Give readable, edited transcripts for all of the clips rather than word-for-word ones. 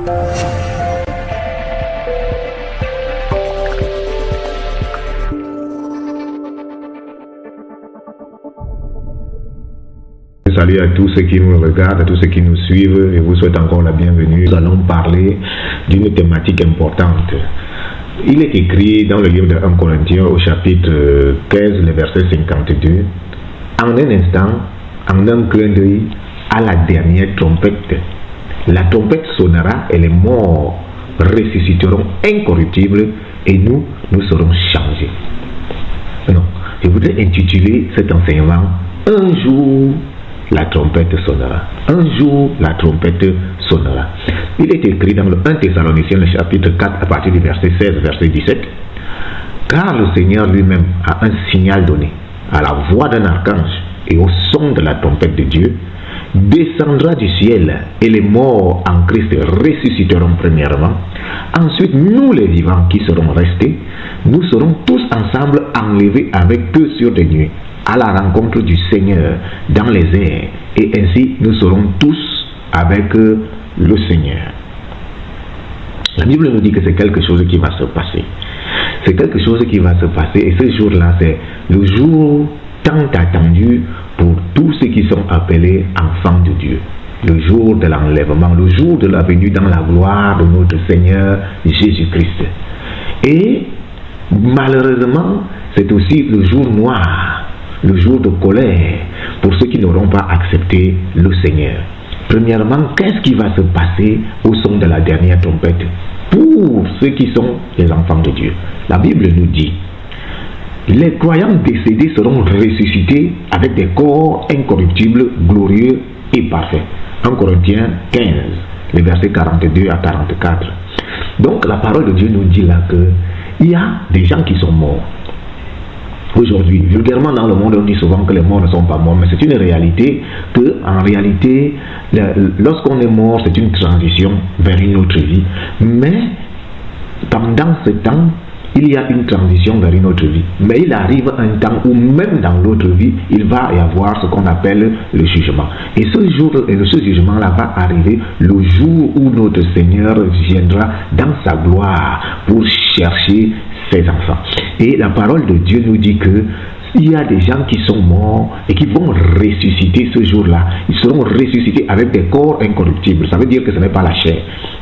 Salut à tous ceux qui nous regardent, à tous ceux qui nous suivent, et vous souhaite encore la bienvenue. Nous allons parler d'une thématique importante. Il est écrit dans le livre de 1 Corinthiens au chapitre 15, le verset 52, en un instant, en un clin d'œil, à la dernière trompette. La trompette sonnera et les morts ressusciteront incorruptibles et nous serons changés. Non, je voudrais intituler cet enseignement « Un jour, la trompette sonnera. » Un jour, la trompette sonnera. Il est écrit dans le 1 Thessaloniciens, le chapitre 4, à partir du verset 16, verset 17. Car le Seigneur lui-même a un signal donné, à la voix d'un archange et au son de la trompette de Dieu, descendra du ciel et les morts en Christ ressusciteront premièrement. Ensuite, nous les vivants qui serons restés, nous serons tous ensemble enlevés avec eux sur des nuées, à la rencontre du Seigneur dans les airs, et ainsi nous serons tous avec le Seigneur. La Bible nous dit que c'est quelque chose qui va se passer. C'est quelque chose qui va se passer, et ce jour-là, c'est le jour tant attendu pour tous ceux qui sont appelés enfants de Dieu. Le jour de l'enlèvement, le jour de la venue dans la gloire de notre Seigneur Jésus-Christ. Et malheureusement, c'est aussi le jour noir, le jour de colère pour ceux qui n'auront pas accepté le Seigneur. Premièrement, qu'est-ce qui va se passer au son de la dernière trompette pour ceux qui sont les enfants de Dieu? La Bible nous dit: les croyants décédés seront ressuscités avec des corps incorruptibles, glorieux et parfaits. 1 Corinthiens 15, les versets 42 à 44. Donc la parole de Dieu nous dit là qu'il y a des gens qui sont morts. Aujourd'hui, vulgairement dans le monde, on dit souvent que les morts ne sont pas morts, mais c'est une réalité que, en réalité, lorsqu'on est mort, c'est une transition vers une autre vie. Mais pendant ce temps, il y a une transition vers une autre vie. Mais il arrive un temps où même dans l'autre vie, il va y avoir ce qu'on appelle le jugement. Et ce jugement-là va arriver le jour où notre Seigneur viendra dans sa gloire pour chercher ses enfants. Et la parole de Dieu nous dit que il y a des gens qui sont morts et qui vont ressusciter ce jour-là. Ils seront ressuscités avec des corps incorruptibles. Ça veut dire que ce n'est pas la chair.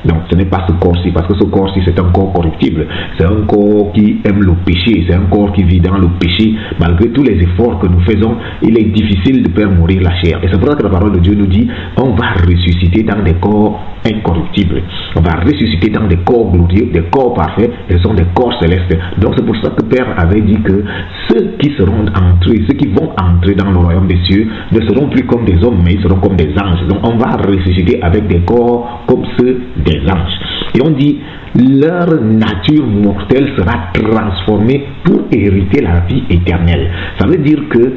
Donc ce n'est pas ce corps-ci, parce que ce corps-ci c'est un corps corruptible. C'est un corps qui aime le péché. C'est un corps qui vit dans le péché. Malgré tous les efforts que nous faisons, il est difficile de faire mourir la chair. Et c'est pour ça que la parole de Dieu nous dit: on va ressusciter dans des corps incorruptibles. On va ressusciter dans des corps glorieux, des corps parfaits. Et ce sont des corps célestes. Donc c'est pour ça que Père avait dit que ceux qui seront entrés, ceux qui vont entrer dans le royaume des cieux ne seront plus comme des hommes, mais ils seront comme des anges. Donc on va ressusciter avec des corps comme ceux des anges. Et on dit: leur nature mortelle sera transformée pour hériter la vie éternelle. Ça veut dire que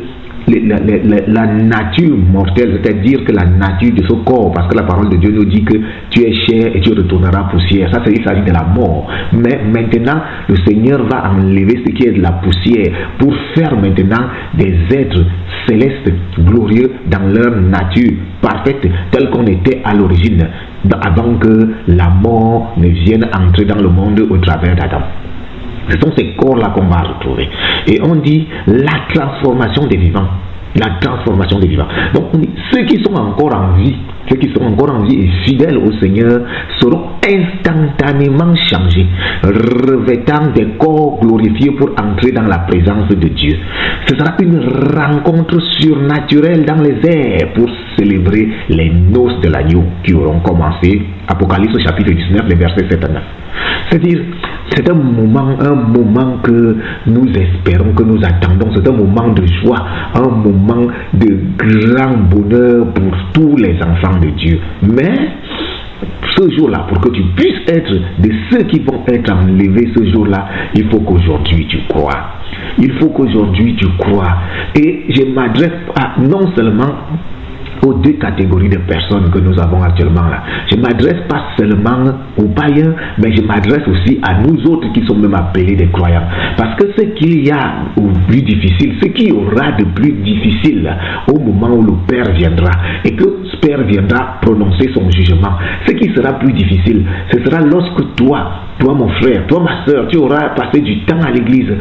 la nature mortelle, c'est-à-dire que la nature de ce corps, parce que la parole de Dieu nous dit que tu es chair et tu retourneras poussière. Ça, il s'agit de la mort. Mais maintenant, le Seigneur va enlever ce qui est de la poussière pour faire maintenant des êtres célestes, glorieux dans leur nature parfaite, telle qu'on était à l'origine, avant que la mort ne vienne entrer dans le monde au travers d'Adam. Ce sont ces corps-là qu'on va retrouver. Et on dit la transformation des vivants. La transformation des vivants. Donc on dit, ceux qui sont encore en vie, ceux qui sont encore en vie et fidèles au Seigneur seront instantanément changés, revêtant des corps glorifiés pour entrer dans la présence de Dieu. Ce sera une rencontre surnaturelle dans les airs pour célébrer les noces de l'agneau qui auront commencé. Apocalypse chapitre 19, les versets 7 à 9. C'est-à-dire, c'est un moment que nous espérons, que nous attendons. C'est un moment de joie, un moment de grand bonheur pour tous les enfants de Dieu. Mais ce jour-là, pour que tu puisses être de ceux qui vont être enlevés ce jour-là, il faut qu'aujourd'hui tu crois. Il faut qu'aujourd'hui tu crois. Et je m'adresse non seulement aux deux catégories de personnes que nous avons actuellement là. Je ne m'adresse pas seulement aux païens, mais je m'adresse aussi à nous autres qui sommes même appelés des croyants. Parce que ce qu'il y a au plus difficile, ce qu'il y aura de plus difficile au moment où le Père viendra et que ce Père viendra prononcer son jugement, ce qui sera plus difficile, ce sera lorsque toi mon frère, toi ma soeur, tu auras passé du temps à l'église,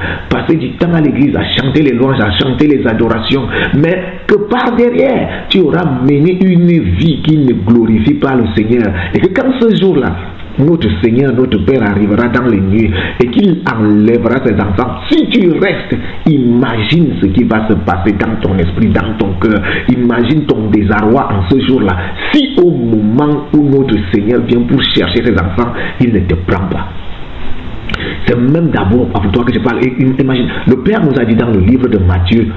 à chanter les louanges, à chanter les adorations, mais que par derrière, tu auras mené une vie qui ne glorifie pas le Seigneur. Et que quand ce jour-là, notre Seigneur, notre Père arrivera dans les nuées et qu'il enlèvera ses enfants. Si tu restes, imagine ce qui va se passer dans ton esprit, dans ton cœur. Imagine ton désarroi en ce jour-là. Si au moment où notre Seigneur vient pour chercher ses enfants, il ne te prend pas. C'est même d'abord pour toi que je parle. Imagine, le Père nous a dit dans le livre de Matthieu,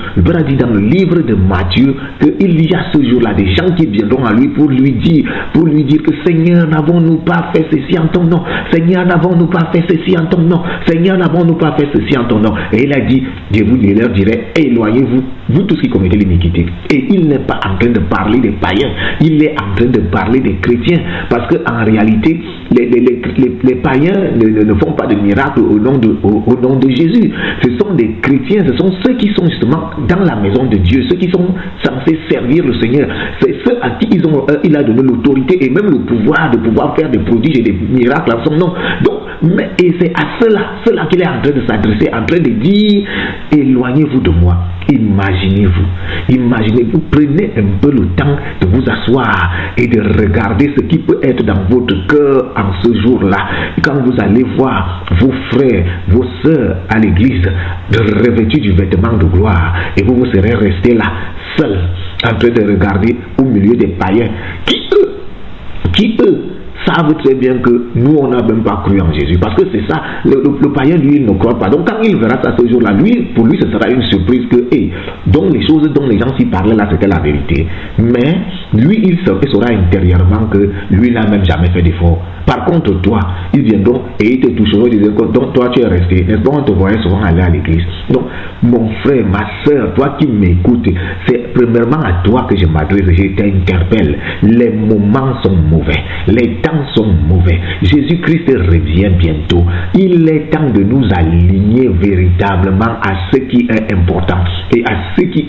qu'il y a ce jour-là des gens qui viendront à lui pour lui dire que Seigneur, n'avons-nous pas fait ceci en ton nom? Seigneur, n'avons-nous pas fait ceci en ton nom? Seigneur, n'avons-nous pas fait ceci en ton nom? Et il a dit, je leur dirai, éloignez-vous, vous tous qui commettez l'iniquité. Et il n'est pas en train de parler des païens, il est en train de parler des chrétiens. Parce qu'en réalité, les païens ne font pas de miracles au nom de Jésus. Ce sont des chrétiens, ce sont ceux qui sont justement dans la maison de Dieu, ceux qui sont censés servir le Seigneur. C'est ceux à qui il a donné l'autorité et même le pouvoir de pouvoir faire des prodiges et des miracles en son nom. Donc, et c'est à ceux-là qu'il est en train de s'adresser, en train de dire, éloignez-vous de moi. Imaginez-vous, prenez un peu le temps de vous asseoir et de regarder ce qui peut être dans votre cœur en ce jour-là. Quand vous allez voir vos frères, vos sœurs à l'église revêtus du vêtement de gloire et vous serez restés là, seuls, en train de regarder au milieu des païens qui eux savent très bien que nous on n'a même pas cru en Jésus, parce que c'est ça, le païen lui il ne croit pas. Donc quand il verra ça ce jour-là, pour lui ce sera une surprise que donc les choses dont les gens s'y parlaient là c'était la vérité, mais lui il saura intérieurement que lui n'a même jamais fait d'effort. Par contre toi, ils viendront et ils te toucheront et disent donc toi tu es resté, n'est-ce pas, on te voyait souvent aller à l'église. Donc mon frère, ma soeur, toi qui m'écoutes, c'est premièrement à toi que je m'adresse, je t'interpelle. Les moments sont mauvais, les temps sont mauvais. Jésus-Christ revient bientôt. Il est temps de nous aligner véritablement à ce qui est important et à ce qui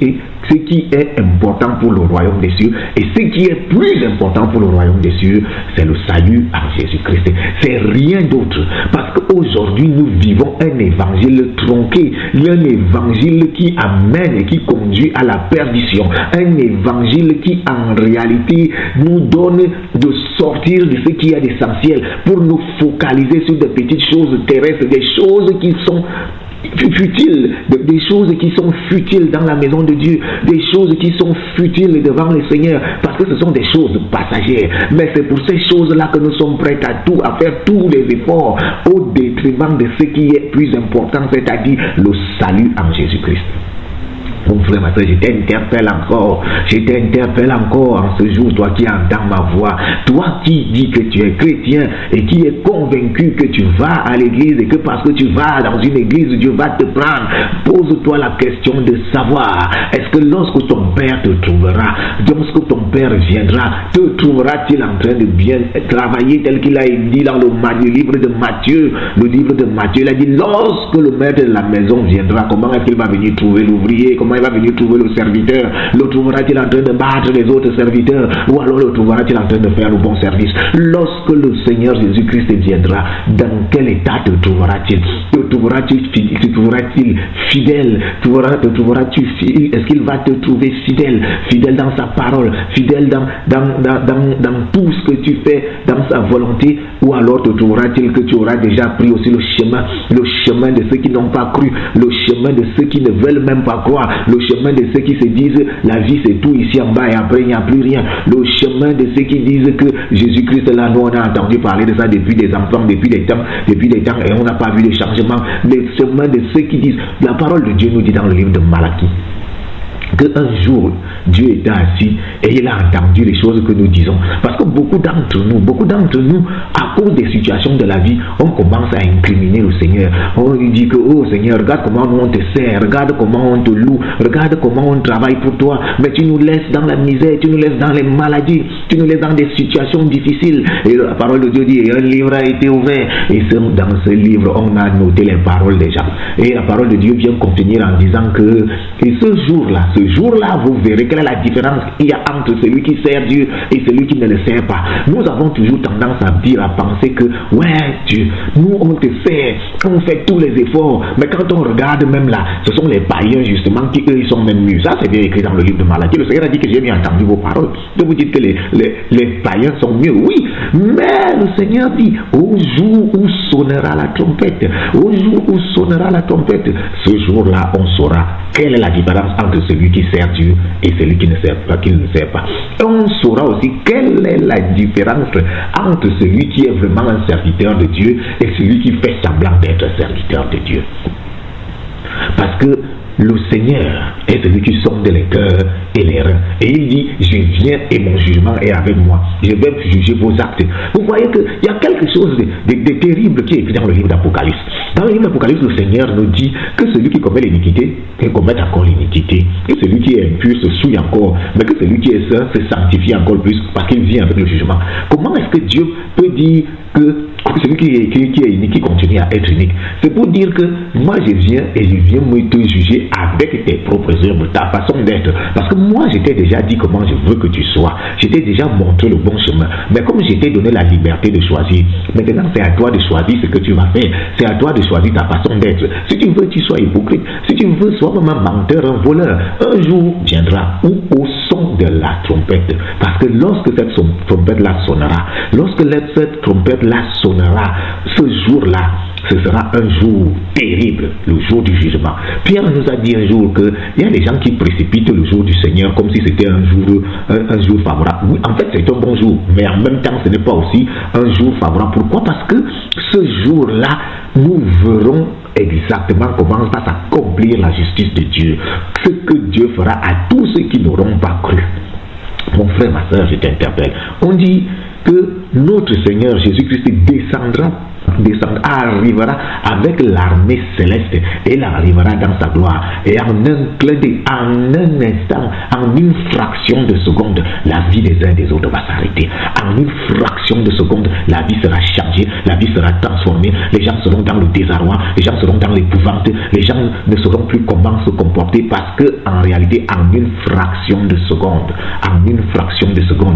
est important pour le royaume des cieux. Et ce qui est plus important pour le royaume des cieux, c'est le salut en Jésus-Christ. C'est rien d'autre. Parce qu'aujourd'hui, nous vivons un évangile tronqué, un évangile qui amène et qui conduit à la perdition. Un évangile qui, en réalité, nous donne de sortir de ce qui est d'essentiel pour nous focaliser sur des petites choses terrestres, des choses qui sont futiles, des choses qui sont futiles dans la maison de Dieu, des choses qui sont futiles devant le Seigneur, parce que ce sont des choses passagères. Mais c'est pour ces choses-là que nous sommes prêts à faire tous les efforts au détriment de ce qui est plus important, c'est-à-dire le salut en Jésus-Christ. Mon frère, ma soeur, je t'interpelle encore en ce jour, toi qui entends ma voix, toi qui dis que tu es chrétien et qui es convaincu que tu vas à l'église et que parce que tu vas dans une église, Dieu va te prendre. Pose-toi la question de savoir, est-ce que lorsque ton Père te trouvera, lorsque ton Père viendra, te trouvera-t-il en train de bien travailler tel qu'il a dit dans le livre de Matthieu? Le livre de Matthieu, il a dit, lorsque le maître de la maison viendra, comment est-ce qu'il va venir trouver l'ouvrier? Comment il va venir trouver le serviteur? Le trouvera-t-il en train de battre les autres serviteurs, ou alors le trouvera-t-il en train de faire le bon service? Lorsque le Seigneur Jésus-Christ viendra, dans quel état te trouvera-t-il? Te trouveras-tu fidèle? Est-ce qu'il va te trouver fidèle dans sa parole, fidèle dans tout ce que tu fais, dans sa volonté, ou alors te trouvera-t-il que tu auras déjà pris aussi le chemin de ceux qui n'ont pas cru, le chemin de ceux qui ne veulent même pas croire, le chemin de ceux qui se disent la vie c'est tout ici en bas et après il n'y a plus rien, le chemin de ceux qui disent que Jésus-Christ est là. Nous on a entendu parler de ça depuis des enfants, depuis des temps et on n'a pas vu de changement. Le chemin de ceux qui disent, la parole de Dieu nous dit dans le livre de Malachie qu'un jour Dieu était assis et il a entendu les choses que nous disons, parce que beaucoup d'entre nous, à cause des situations de la vie, on commence à incriminer le Seigneur. On lui dit que, oh Seigneur, regarde comment nous on te sert, regarde comment on te loue, regarde comment on travaille pour toi, mais tu nous laisses dans la misère, tu nous laisses dans les maladies, tu nous laisses dans des situations difficiles. Et la parole de Dieu dit, un livre a été ouvert, et dans ce livre, on a noté les paroles des gens. Et la parole de Dieu vient contenir en disant que, et ce jour-là, vous verrez quelle est la différence qu'il y a entre celui qui sert Dieu et celui qui ne le sert pas. Nous avons toujours tendance à dire, à penser que, ouais, Dieu, nous on te sert, on fait tous les efforts, mais quand on regarde même là, ce sont les païens justement qui eux ils sont même mieux. Ça c'est bien écrit dans le livre de Malachie. Le Seigneur a dit que j'ai bien entendu vos paroles. Donc vous dites que les païens sont mieux. Oui, mais le Seigneur dit, au jour où sonnera la trompette, au jour où sonnera la trompette, ce jour-là on saura quelle est la différence entre celui qui sert Dieu et celui qui ne sert pas, qui ne le sert pas. Et on saura aussi quelle est la différence entre celui qui est vraiment un serviteur de Dieu et celui qui fait semblant d'être un serviteur de Dieu. Parce que le Seigneur est celui qui sonde les cœurs et les reins. Et il dit, je viens et mon jugement est avec moi. Je vais juger vos actes. Vous voyez qu'il y a quelque chose de terrible qui est écrit dans le livre d'Apocalypse. Dans le livre d'Apocalypse, le Seigneur nous dit que celui qui commet l'iniquité, il commet encore l'iniquité. Que celui qui est impur se souille encore. Mais que celui qui est saint se sanctifie encore plus parce qu'il vient avec le jugement. Comment est-ce que Dieu peut dire que celui qui est unique, qui continue à être unique? C'est pour dire que moi je viens et je viens me te juger avec tes propres œuvres, ta façon d'être. Parce que moi je t'ai déjà dit comment je veux que tu sois. Je t'ai déjà montré le bon chemin. Mais comme je t'ai donné la liberté de choisir, maintenant c'est à toi de choisir ce que tu vas faire. C'est à toi de choisir ta façon d'être. Si tu veux, tu sois hypocrite. Si tu veux, sois même un menteur, un voleur. Un jour viendra où au son de la trompette. Parce que lorsque cette trompette-là sonnera, lorsque cette trompette-là sonnera, ce jour-là, ce sera un jour terrible, le jour du jugement. Pierre nous a dit un jour qu'il y a des gens qui précipitent le jour du Seigneur comme si c'était un jour favorable. Oui, en fait, c'est un bon jour, mais en même temps, ce n'est pas aussi un jour favorable. Pourquoi? Parce que ce jour-là, nous verrons exactement comment va s'accomplir la justice de Dieu. Ce que Dieu fera à tous ceux qui n'auront pas cru. Mon frère, ma soeur, je t'interpelle. On dit que notre Seigneur Jésus-Christ arrivera avec l'armée céleste et il arrivera dans sa gloire. Et en un clin d'œil, en un instant, en une fraction de seconde, la vie des uns et des autres va s'arrêter. En une fraction de seconde, la vie sera changée, la vie sera transformée. Les gens seront dans le désarroi, les gens seront dans l'épouvante, les gens ne sauront plus comment se comporter parce que en réalité, en une fraction de seconde,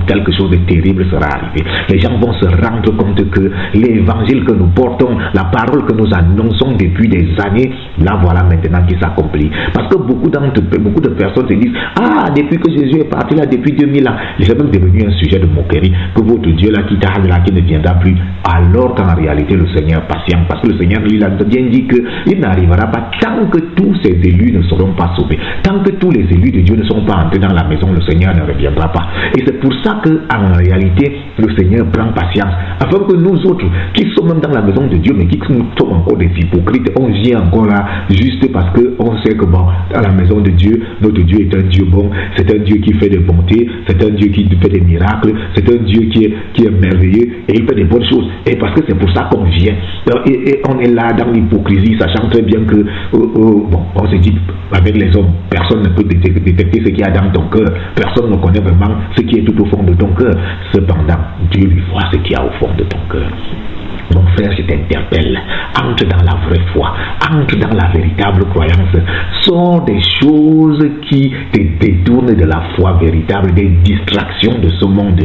quelque chose de terrible sera arrivé. Les gens vont se rendre compte que l'évangile que nous portons, la parole que nous annonçons depuis des années, là voilà maintenant qui s'accomplit. Parce que beaucoup de personnes se disent, ah, depuis que Jésus est parti là, depuis 2000 ans, c'est même devenu un sujet de moquerie, que votre Dieu là qui tarde là, qui ne viendra plus, alors qu'en réalité le Seigneur patient, parce que le Seigneur lui il a bien dit qu'il n'arrivera pas tant que tous ses élus ne seront pas sauvés, tant que tous les élus de Dieu ne sont pas entrés dans la maison, le Seigneur ne reviendra pas. Et c'est pour ça qu'en réalité le Seigneur prend patience, afin que nous autres qui sommes même dans la maison de Dieu mais qui sommes encore des hypocrites, on vient encore là juste parce qu'on sait que bon, dans la maison de Dieu, notre Dieu est un Dieu bon, c'est un Dieu qui fait des bontés, c'est un Dieu qui fait des miracles, c'est un Dieu qui est merveilleux et il fait des bonnes choses. Et parce que c'est pour ça qu'on vient. Et on est là dans l'hypocrisie, sachant très bien que bon, on se dit avec les hommes, personne ne peut détecter ce qu'il y a dans ton cœur, personne ne connaît vraiment ce qui est tout au fond de ton cœur. Cependant, Dieu lui voit ce qu'il y a au fond de ton cœur. Mon frère, je t'interpelle, entre dans la vraie foi, entre dans la véritable croyance, sors des choses qui te détournent de la foi véritable, des distractions de ce monde,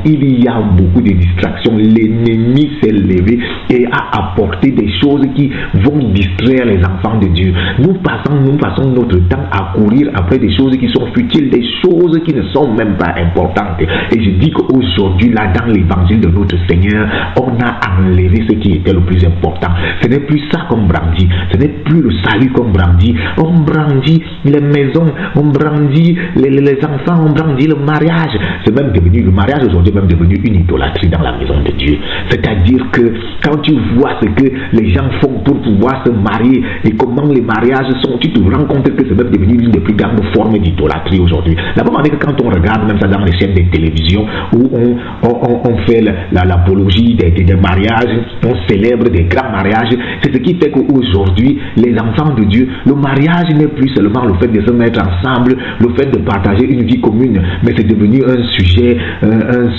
Il y a beaucoup de distractions, l'ennemi s'est levé et a apporté des choses qui vont distraire les enfants de Dieu. Nous passons notre temps à courir après des choses qui sont futiles, des choses qui ne sont même pas importantes. Et je dis qu'aujourd'hui, là, dans l'évangile de notre Seigneur, Seigneur, on a enlevé ce qui était le plus important. Ce n'est plus ça qu'on brandit, ce n'est plus le salut qu'on brandit. On brandit les maisons, on brandit les enfants, on brandit le mariage. C'est même devenu, le mariage aujourd'hui est même devenu une idolâtrie dans la maison de Dieu. C'est-à-dire que quand tu vois ce que les gens font pour pouvoir se marier et comment les mariages sont, tu te rends compte que c'est même devenu l'une des plus grandes formes d'idolâtrie aujourd'hui. La même manière que quand on regarde même ça dans les chaînes de télévision où on fait l'apologie des mariages, on célèbre des grands mariages, c'est ce qui fait qu'aujourd'hui, les enfants de Dieu, le mariage n'est plus seulement le fait de se mettre ensemble, le fait de partager une vie commune, mais c'est devenu un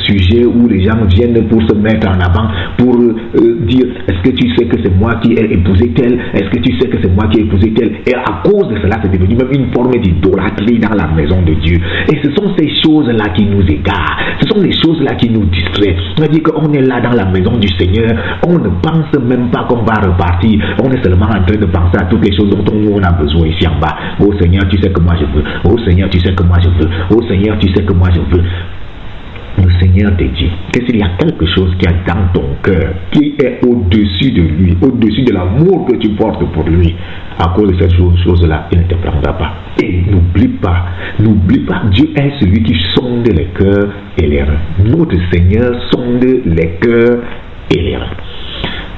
sujet où les gens viennent pour se mettre en avant, pour dire, est-ce que tu sais que c'est moi qui ai épousé tel, est-ce que tu sais que c'est moi qui ai épousé tel, et à cause de cela, c'est devenu même une forme d'idolâtrie dans la maison de Dieu. Et ce sont ces choses-là qui nous égarent, ce sont les choses-là qui nous distraient. On dit qu'on est là dans la maison du Seigneur, on ne pense même pas qu'on va repartir, on est seulement en train de penser à toutes les choses dont on a besoin ici en bas. Oh Seigneur, tu sais que moi je veux. Oh Seigneur, tu sais que moi je veux. Oh Seigneur, tu sais que moi je veux. Le Seigneur te dit que s'il y a quelque chose qui est dans ton cœur, qui est au-dessus de lui, au-dessus de l'amour que tu portes pour lui, à cause de cette chose-là, il ne te prendra pas. Et n'oublie pas, Dieu est celui qui sonde les cœurs et les reins. Notre Seigneur sonde les cœurs et les reins.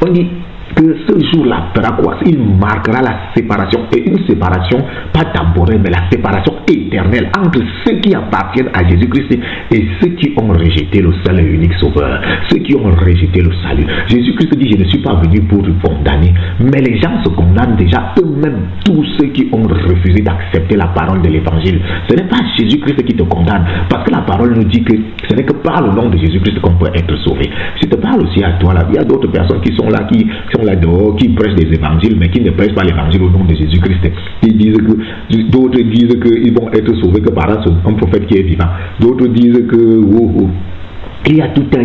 On dit que ce jour-là fera quoi? Il marquera la séparation, et une séparation pas temporaire, mais la séparation éternelle entre ceux qui appartiennent à Jésus-Christ et ceux qui ont rejeté le seul et unique Sauveur, ceux qui ont rejeté le salut. Jésus-Christ dit, je ne suis pas venu pour condamner, mais les gens se condamnent déjà eux-mêmes, tous ceux qui ont refusé d'accepter la parole de l'évangile. Ce n'est pas Jésus-Christ qui te condamne, parce que la parole nous dit que ce n'est que par le nom de Jésus-Christ qu'on peut être sauvé. Je te parle aussi à toi là, il y a d'autres personnes qui sont là, qui sont là dehors, qui prêchent des évangiles, mais qui ne prêchent pas l'évangile au nom de Jésus-Christ. Ils disent que, d'autres disent qu'ils vont être sauvés que par un prophète qui est vivant. D'autres disent que il y a tout un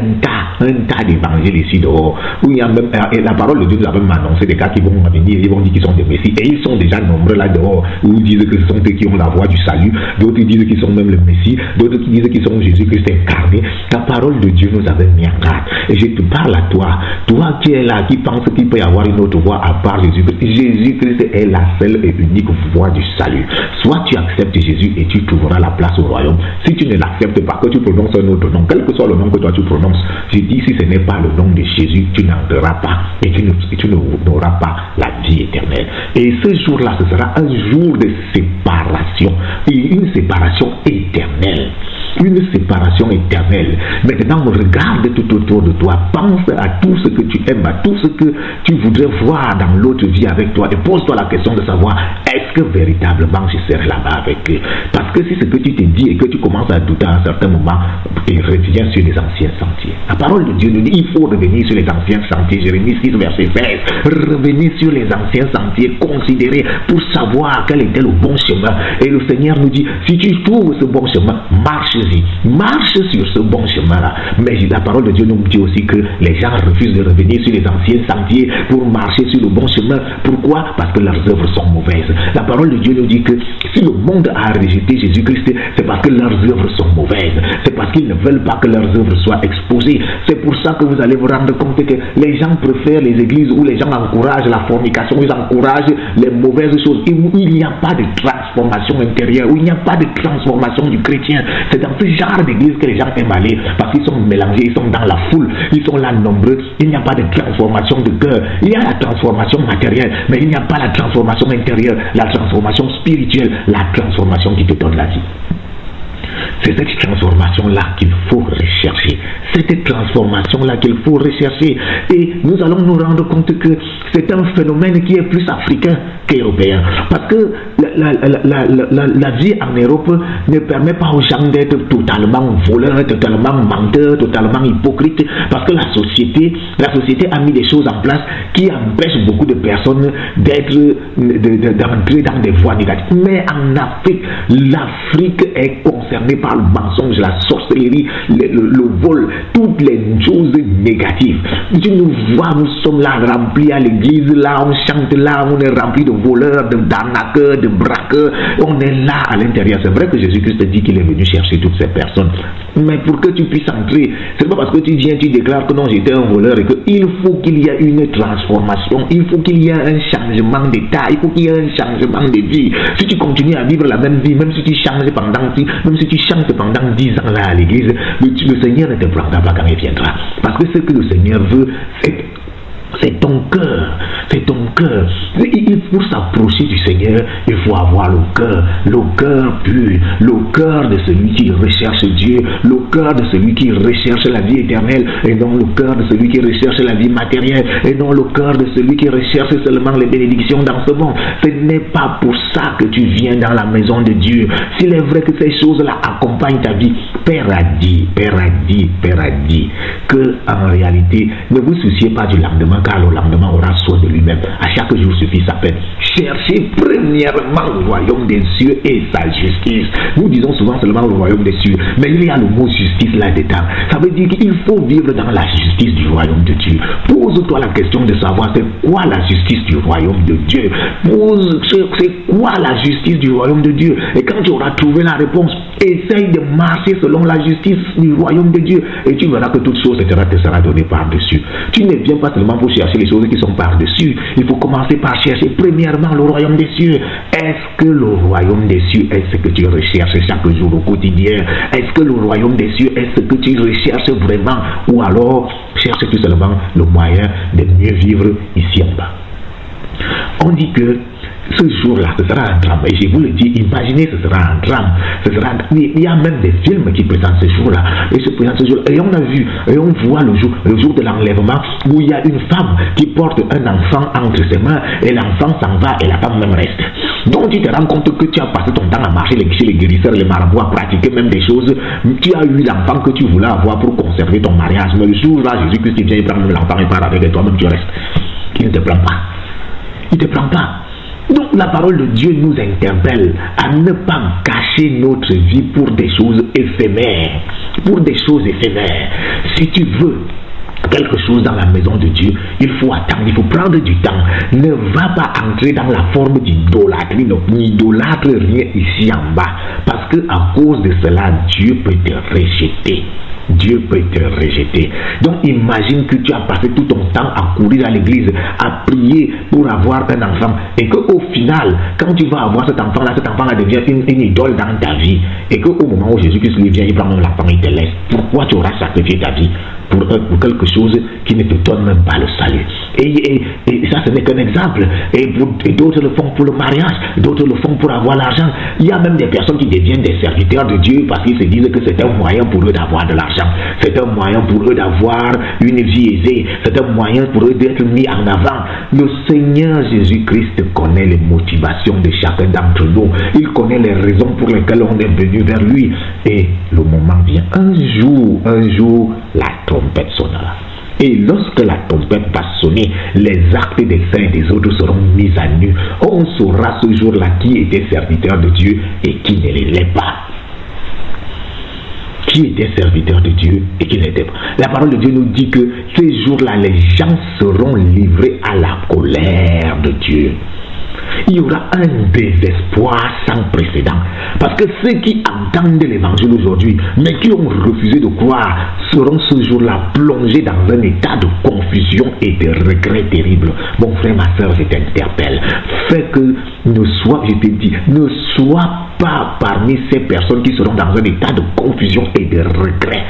tas d'évangiles ici dehors, où il y a même, et la parole de Dieu nous a même annoncé des cas qui vont venir, ils vont dire qu'ils sont des messies, et ils sont déjà nombreux là dehors, où ils disent que ce sont eux qui ont la voix du salut, d'autres disent qu'ils sont même le Messie, d'autres qui disent qu'ils sont Jésus-Christ incarné. La parole de Dieu nous avait mis en garde, et je te parle à toi qui es là, qui pense qu'il peut y avoir une autre voie à part Jésus-Christ. Jésus-Christ est la seule et unique voie du salut. Soit tu acceptes Jésus et tu trouveras la place au royaume. Si tu ne l'acceptes pas, que tu prononces un autre nom, quel que soit le nom que toi tu prononces, je dis, si ce n'est pas le nom de Jésus, tu n'entreras pas et tu n'auras pas la vie éternelle. Et ce jour-là, ce sera un jour de séparation, et une séparation éternelle. Une séparation éternelle. Maintenant, regarde tout autour de toi, pense à tout ce que tu aimes, à tout ce que tu voudrais voir dans l'autre vie avec toi, et pose-toi la question de savoir, est-ce que véritablement je serai là-bas avec eux? Parce que si ce que tu te dis et que tu commences à douter à un certain moment, et reviens sur les anciens sentiers. La parole de Dieu nous dit, il faut revenir sur les anciens sentiers. Jérémie 6, verset 16. Revenir sur les anciens sentiers, considérer pour savoir quel était le bon chemin. Et le Seigneur nous dit, si tu trouves ce bon chemin, marche sur ce bon chemin-là. Mais la parole de Dieu nous dit aussi que les gens refusent de revenir sur les anciens sentiers pour marcher sur le bon chemin. Pourquoi? Parce que leurs œuvres sont mauvaises. La parole de Dieu nous dit que si le monde a rejeté Jésus-Christ, c'est parce que leurs œuvres sont mauvaises. C'est parce qu'ils ne veulent pas que leurs œuvres soient exposées. C'est pour ça que vous allez vous rendre compte que les gens préfèrent les églises où les gens encouragent la fornication, ils encouragent les mauvaises choses, et où il n'y a pas de transformation intérieure, où il n'y a pas de transformation du chrétien. C'est dans ce genre d'église que les gens aiment aller, parce qu'ils sont mélangés, ils sont dans la foule, ils sont là nombreux, il n'y a pas de transformation de cœur. Il y a la transformation matérielle, mais il n'y a pas la transformation intérieure, la transformation spirituelle, la transformation qui te donne la vie. C'est cette transformation-là qu'il faut rechercher. Cette transformation-là qu'il faut rechercher. Et nous allons nous rendre compte que c'est un phénomène qui est plus africain qu'européen. Parce que la vie en Europe ne permet pas aux gens d'être totalement voleurs, totalement menteurs, totalement hypocrites. Parce que la société a mis des choses en place qui empêchent beaucoup de personnes d'entrer dans des voies négatives. Mais en Afrique, l'Afrique est concernée concernés par le mensonge, la sorcellerie, le vol, toutes les choses négatives. Tu nous vois, nous sommes là remplis à l'église, là on chante, là on est remplis de voleurs, d'arnaqueurs, de braqueurs, on est là à l'intérieur. C'est vrai que Jésus-Christ dit qu'il est venu chercher toutes ces personnes, mais pour que tu puisses entrer, c'est pas parce que tu viens, tu déclares que non, j'étais un voleur et qu'il faut qu'il y ait une transformation, il faut qu'il y ait un changement d'état, il faut qu'il y ait un changement de vie. Si tu continues à vivre la même vie, même si tu chantes pendant 10 ans là à l'église, le Seigneur ne te prendra pas quand il viendra. Parce que ce que le Seigneur veut, c'est ton cœur, c'est ton cœur. Pour s'approcher du Seigneur, il faut avoir le cœur pur, le cœur de celui qui recherche Dieu, le cœur de celui qui recherche la vie éternelle, et non le cœur de celui qui recherche la vie matérielle, et non le cœur de celui qui recherche seulement les bénédictions dans ce monde. Ce n'est pas pour ça que tu viens dans la maison de Dieu. S'il est vrai que ces choses-là accompagnent ta vie, Père a dit que en réalité, ne vous souciez pas du lendemain, car le lendemain aura soin de lui-même. À chaque jour suffit sa peine. Cherchez premièrement le royaume des cieux et sa justice. Nous disons souvent seulement le royaume des cieux, mais il y a le mot justice là-dedans. Ça veut dire qu'il faut vivre dans la justice du royaume de Dieu. Pose-toi la question de savoir c'est quoi la justice du royaume de Dieu. C'est quoi la justice du royaume de Dieu. Et quand tu auras trouvé la réponse, essaye de marcher selon la justice du royaume de Dieu. Et tu verras que toute chose te sera donnée par-dessus. Tu ne viens pas seulement pour chercher les choses qui sont par-dessus. Il faut commencer par chercher premièrement le royaume des cieux. Est-ce que le royaume des cieux est ce que tu recherches chaque jour au quotidien? Est-ce que le royaume des cieux est ce que tu recherches vraiment? Ou alors cherches-tu seulement le moyen de mieux vivre ici en bas? On dit que ce jour-là, ce sera un drame. Et je vous le dis, imaginez, ce sera un drame. Il y a même des films qui présentent ce jour-là. Et se présentent ce jour. Et on a vu, et on voit le jour de l'enlèvement, où il y a une femme qui porte un enfant entre ses mains, et l'enfant s'en va, et la femme même reste. Donc tu te rends compte que tu as passé ton temps à marcher chez les guérisseurs, les marabouts, à pratiquer même des choses. Tu as eu l'enfant que tu voulais avoir pour conserver ton mariage. Mais le jour-là, Jésus-Christ vient, il prend l'enfant et part avec, et toi-même tu restes. Il ne te prend pas. Il ne te prend pas. Donc la parole de Dieu nous interpelle à ne pas gâcher notre vie pour des choses éphémères. Pour des choses éphémères. Si tu veux quelque chose dans la maison de Dieu, il faut attendre, il faut prendre du temps. Ne va pas entrer dans la forme d'idolâtrie, n'idolâtre rien ici en bas. Parce que à cause de cela, Dieu peut te rejeter. Dieu peut te rejeter. Donc imagine que tu as passé tout ton temps à courir à l'église, à prier pour avoir un enfant, et qu'au final, quand tu vas avoir cet enfant-là devient une idole dans ta vie, et qu'au moment où Jésus-Christ lui vient, il prend l'enfant et te laisse. Pourquoi tu auras sacrifié ta vie pour quelque chose qui ne te donne même pas le salut? Et ça, ce n'est qu'un exemple. Et d'autres le font pour le mariage, d'autres le font pour avoir l'argent. Il y a même des personnes qui deviennent des serviteurs de Dieu parce qu'ils se disent que c'est un moyen pour eux d'avoir de l'argent. C'est un moyen pour eux d'avoir une vie aisée. C'est un moyen pour eux d'être mis en avant. Le Seigneur Jésus-Christ connaît les motivations de chacun d'entre nous. Il connaît les raisons pour lesquelles on est venu vers lui. Et le moment vient. Un jour, la trompette sonnera. Et lorsque la trompette va sonner, les actes des saints et des autres seront mis à nu. On saura ce jour-là qui était serviteur de Dieu et qui ne l'est pas. Qui était serviteur de Dieu et qui n'était pas. La parole de Dieu nous dit que ces jours-là, les gens seront livrés à la colère de Dieu. Il y aura un désespoir sans précédent. Parce que ceux qui entendent l'évangile aujourd'hui, mais qui ont refusé de croire, seront ce jour-là plongés dans un état de confusion et de regret terrible. Mon frère, ma soeur, je t'interpelle. Fais que ne sois pas parmi ces personnes qui seront dans un état de confusion et de regret.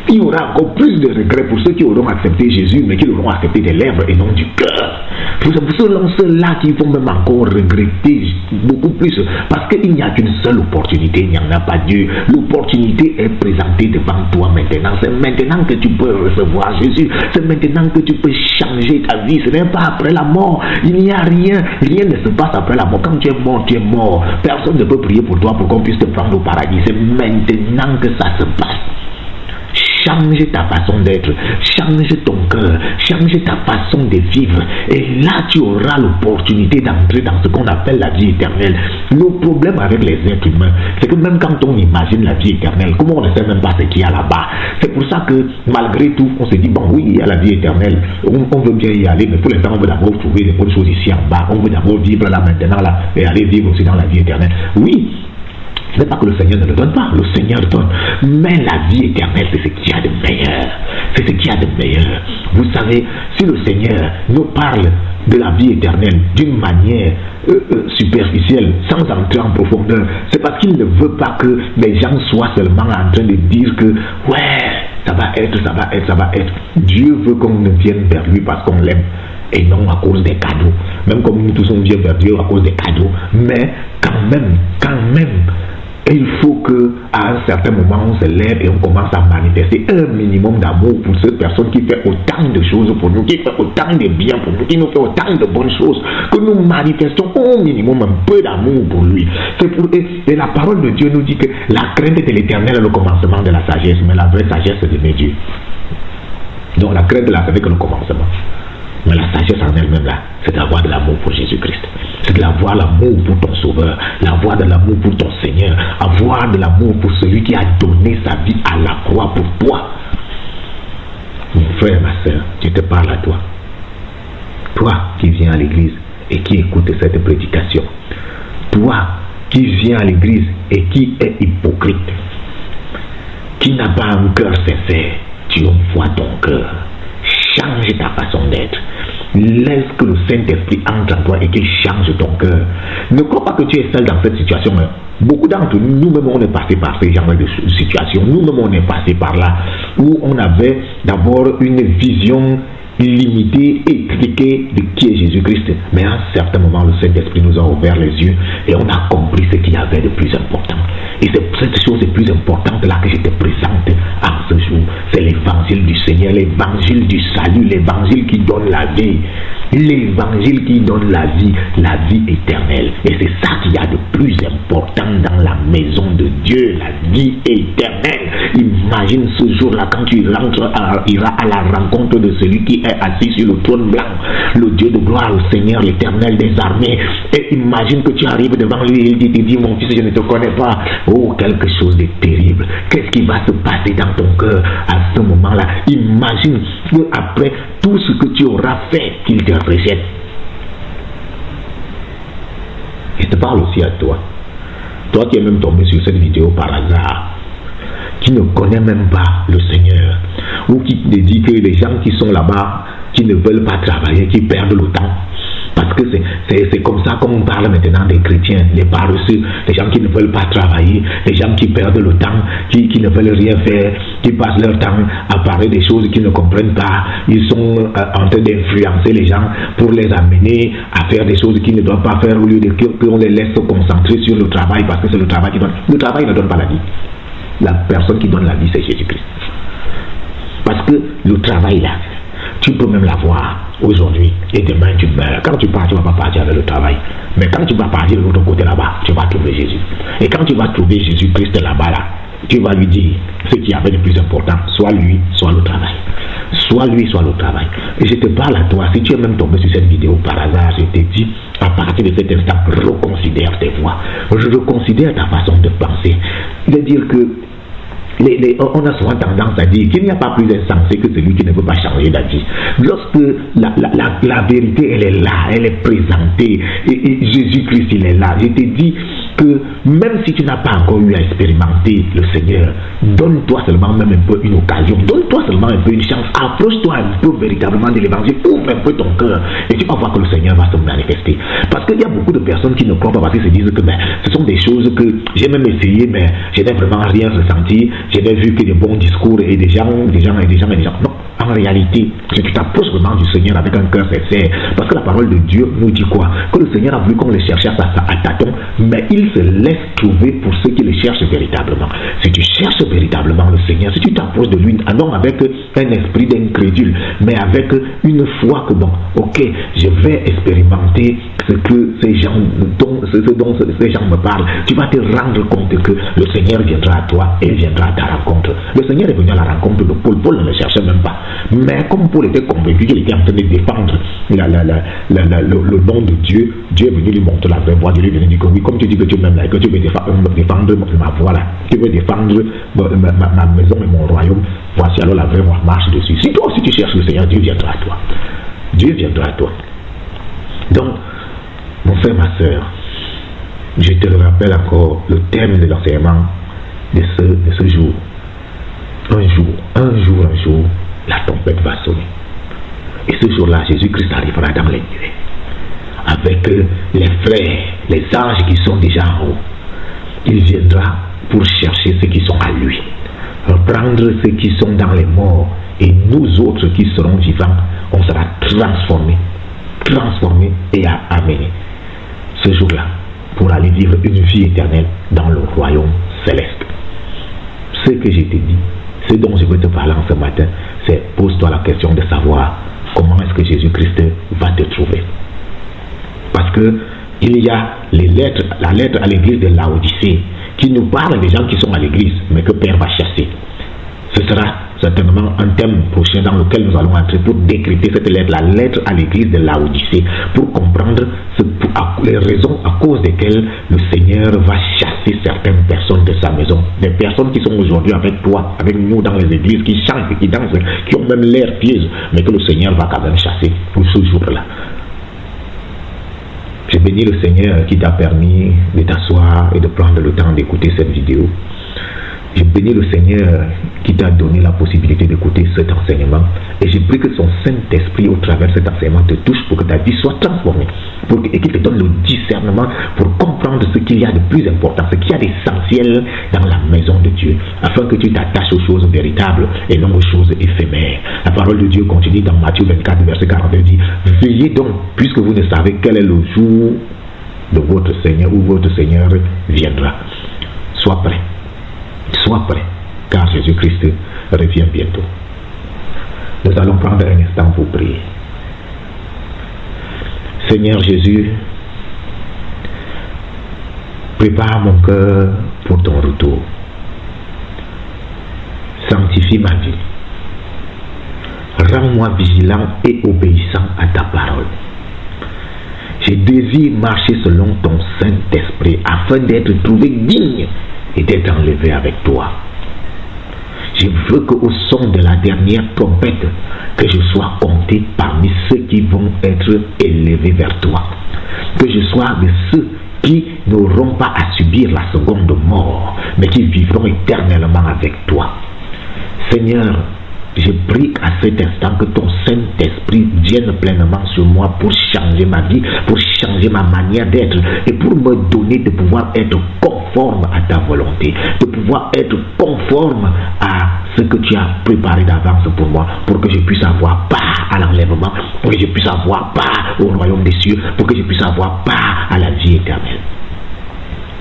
Il y aura encore plus de regrets pour ceux qui auront accepté Jésus, mais qui l'auront accepté des lèvres et non du cœur. Pour ceux-là qui vont même encore regretter beaucoup plus, parce qu'il n'y a qu'une seule opportunité, il n'y en a pas Dieu. L'opportunité est présentée devant toi maintenant. C'est maintenant que tu peux recevoir Jésus. C'est maintenant que tu peux changer ta vie. Ce n'est pas après la mort. Il n'y a rien ne se passe après la mort. Quand tu es mort, tu es mort. Personne ne peut prier pour toi pour qu'on puisse te prendre au paradis. C'est maintenant que ça se passe. change ta façon d'être, change ton cœur, change ta façon de vivre. Et là, tu auras l'opportunité d'entrer dans ce qu'on appelle la vie éternelle. Le problème avec les êtres humains, c'est que même quand on imagine la vie éternelle, comment on ne sait même pas ce qu'il y a là-bas. C'est pour ça que malgré tout, on se dit, bon oui, il y a la vie éternelle, on veut bien y aller, mais pour l'instant, on veut d'abord trouver des bonnes choses ici en bas, on veut d'abord vivre là maintenant, là, et aller vivre aussi dans la vie éternelle. Oui, ce n'est pas que le Seigneur ne le donne pas, le Seigneur donne. Mais la vie éternelle, c'est ce qu'il y a de meilleur. C'est ce qu'il y a de meilleur. Vous savez, si le Seigneur nous parle de la vie éternelle d'une manière superficielle, sans entrer en profondeur, c'est parce qu'il ne veut pas que les gens soient seulement en train de dire que, ouais, ça va être, ça va être, ça va être. Dieu veut qu'on vienne vers lui parce qu'on l'aime. Et non à cause des cadeaux. Même comme nous tous on vient vers Dieu à cause des cadeaux. Mais quand même, il faut qu'à un certain moment on se lève et on commence à manifester un minimum d'amour pour cette personne qui fait autant de choses pour nous, qui fait autant de bien pour nous, qui nous fait autant de bonnes choses, que nous manifestons au minimum un peu d'amour pour lui. Et la parole de Dieu nous dit que la crainte de l'Éternel est le commencement de la sagesse, mais la vraie sagesse c'est d'aimer Dieu. Donc la crainte là, c'est que le commencement. Mais la sagesse en elle-même là, c'est d'avoir de l'amour pour Jésus-Christ. C'est d'avoir l'amour pour ton Sauveur, d'avoir de l'amour pour ton Seigneur, avoir de l'amour pour celui qui a donné sa vie à la croix pour toi. Mon frère, ma soeur, je te parle à toi. Toi qui viens à l'église et qui écoute cette prédication. Toi qui viens à l'église et qui est hypocrite. Qui n'a pas un cœur sincère. Tu envoies ton cœur. Change ta façon d'être. Laisse que le Saint-Esprit entre en toi et qu'il change ton cœur. Ne crois pas que tu es seul dans cette situation. Beaucoup d'entre nous, nous-mêmes, on est passé par ce genre de situation. Nous-mêmes, on est passé par là où on avait d'abord une vision limitée, étriquée de qui est Jésus-Christ. Mais à un certain moment, le Saint-Esprit nous a ouvert les yeux et on a compris ce qu'il y avait de plus important. Et c'est cette chose la plus importante là que je te présente en ce jour. C'est l'évangile du Seigneur, l'évangile du salut, l'évangile qui donne la vie. L'évangile qui donne la vie éternelle. Et c'est ça qu'il y a de plus important dans la maison de Dieu, la vie éternelle. Imagine ce jour-là quand tu iras à la rencontre de celui qui est assis sur le trône blanc, le Dieu de gloire, le Seigneur, l'Éternel des armées. Et imagine que tu arrives devant lui et il te dit, mon fils, je ne te connais pas. Oh, quelque chose de terrible. Qu'est-ce qui va se passer dans ton cœur à ce moment-là? Imagine qu'après tout ce que tu auras fait, qu'il te rejette. Je te parle aussi à toi. Toi qui es même tombé sur cette vidéo par hasard, qui ne connaît même pas le Seigneur, ou qui te dit que les gens qui sont là-bas, qui ne veulent pas travailler, qui perdent le temps. Parce que c'est comme ça qu'on parle maintenant des chrétiens, les paresseux, les gens qui ne veulent pas travailler, les gens qui perdent le temps, qui ne veulent rien faire, qui passent leur temps à parler des choses qu'ils ne comprennent pas. Ils sont en train d'influencer les gens pour les amener à faire des choses qu'ils ne doivent pas faire au lieu de qu'on les laisse se concentrer sur le travail, parce que c'est le travail qui donne. Le travail ne donne pas la vie. La personne qui donne la vie, c'est Jésus-Christ. Parce que le travail là, tu peux même l'avoir aujourd'hui et demain tu meurs. Quand tu pars, tu ne vas pas partir avec le travail. Mais quand tu vas partir de l'autre côté là-bas, tu vas trouver Jésus. Et quand tu vas trouver Jésus-Christ là-bas, là, tu vas lui dire ce qui avait de plus important, soit lui, soit le travail. Soit lui, soit le travail. Et je te parle à toi, si tu es même tombé sur cette vidéo par hasard, je te dis, à partir de cet instant, reconsidère tes voies. Reconsidère ta façon de penser. De dire que on a souvent tendance à dire qu'il n'y a pas plus insensé que celui qui ne veut pas changer d'avis. Lorsque la vérité, elle est là, elle est présentée, et Jésus-Christ, il est là. Je te dis que même si tu n'as pas encore eu à expérimenter le Seigneur, donne-toi seulement même un peu une occasion, donne-toi seulement un peu une chance, approche-toi un peu véritablement de l'évangile, ouvre un peu ton cœur, et tu vas voir que le Seigneur va se manifester. Parce qu'il y a beaucoup de personnes qui ne croient pas, parce qu'ils se disent que ce sont des choses que j'ai même essayé, mais je n'ai vraiment rien ressenti. Je n'ai vu que des bons discours et des gens. Non, en en réalité, si tu t'approches vraiment du Seigneur avec un cœur sincère, parce que la parole de Dieu nous dit quoi? Que le Seigneur a voulu qu'on le cherche à tâtons, mais il se laisse trouver pour ceux qui le cherchent véritablement. Si tu cherches véritablement le Seigneur, si tu t'approches de lui, non avec un esprit d'incrédule, mais avec une foi que bon, ok, je vais expérimenter ce que ces gens dont ces gens me parlent, tu vas te rendre compte que le Seigneur viendra à toi et viendra à ta rencontre. Le Seigneur est venu à la rencontre de Paul. Paul ne le cherchait même pas. Mais comme Paul était convaincu qu'il était en train de défendre le nom de Dieu, Dieu est venu lui montrer la vraie voie. Dieu lui est venu dire que oui, comme tu dis que tu m'aimes là et que tu veux défendre ma voie là, tu veux défendre ma maison et mon royaume, voici alors la vraie voie, marche dessus. Si toi aussi tu cherches le Seigneur, Dieu viendra à toi. Dieu viendra à toi. Donc, mon frère, ma soeur, je te le rappelle encore, le thème de l'enseignement de ce jour. Un jour, la tempête va sonner. Et ce jour-là, Jésus-Christ arrivera dans les nuées. Avec les frères, les anges qui sont déjà en haut. Il viendra pour chercher ceux qui sont à lui. Reprendre ceux qui sont dans les morts. Et nous autres qui serons vivants, on sera transformés et amenés. Ce jour-là, pour aller vivre une vie éternelle dans le royaume céleste. Ce que je t'ai dit, ce dont je veux te parler en ce matin, c'est pose-toi la question de savoir comment est-ce que Jésus-Christ va te trouver. Parce que il y a la lettre à l'église de Laodicée qui nous parle des gens qui sont à l'église, mais que Père va chasser. Ce sera certainement un thème prochain dans lequel nous allons entrer pour décrypter cette lettre, la lettre à l'église de Laodicée, pour comprendre les raisons à cause desquelles le Seigneur va chasser certaines personnes de sa maison. Des personnes qui sont aujourd'hui avec toi, avec nous dans les églises, qui chantent, qui dansent, qui ont même l'air pieuses, mais que le Seigneur va quand même chasser pour ce jour-là. Je bénis le Seigneur qui t'a permis de t'asseoir et de prendre le temps d'écouter cette vidéo. Je bénis le Seigneur qui t'a donné la possibilité d'écouter cet enseignement. Et je prie que son Saint-Esprit, au travers de cet enseignement, te touche pour que ta vie soit transformée. Et qu'il te donne le discernement pour comprendre ce qu'il y a de plus important, ce qu'il y a d'essentiel dans la maison de Dieu. Afin que tu t'attaches aux choses véritables et non aux choses éphémères. La parole de Dieu continue dans Matthieu 24, verset 42, dit: veillez donc, puisque vous ne savez quel est le jour de votre Seigneur où votre Seigneur viendra. Sois prêt. Sois prêt, car Jésus-Christ revient bientôt. Nous allons prendre un instant pour prier. Seigneur Jésus, prépare mon cœur pour ton retour. Sanctifie ma vie. Rends-moi vigilant et obéissant à ta parole. Je désire marcher selon ton Saint-Esprit afin d'être trouvé digne et d'être enlevé avec toi. Je veux qu'au son de la dernière trompette, que je sois compté parmi ceux qui vont être élevés vers toi. Que je sois de ceux qui n'auront pas à subir la seconde mort, mais qui vivront éternellement avec toi. Seigneur, je prie à cet instant que ton Saint-Esprit vienne pleinement sur moi pour changer ma vie, pour changer ma manière d'être et pour me donner de pouvoir être conforme à ta volonté, de pouvoir être conforme à ce que tu as préparé d'avance pour moi, pour que je puisse avoir part à l'enlèvement, pour que je puisse avoir part au royaume des cieux, pour que je puisse avoir part à la vie éternelle.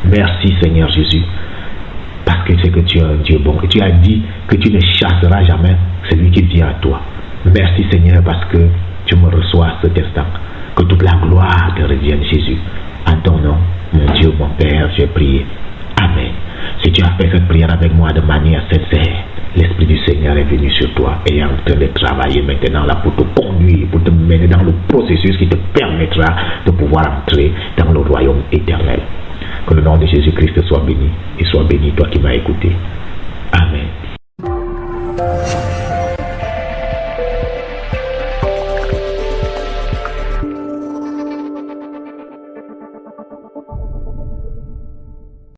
Merci Seigneur Jésus. Parce que c'est que tu es un Dieu bon. Et tu as dit que tu ne chasseras jamais celui qui vient à toi. Merci Seigneur parce que tu me reçois à cet instant. Que toute la gloire te revienne Jésus. En ton nom, mon Dieu, mon Père, j'ai prié. Amen. Si tu as fait cette prière avec moi de manière sincère, l'Esprit du Seigneur est venu sur toi et est en train de travailler maintenant là pour te conduire, pour te mener dans le processus qui te permettra de pouvoir entrer dans le royaume éternel. Que le nom de Jésus-Christ soit béni et soit béni toi qui m'as écouté. Amen.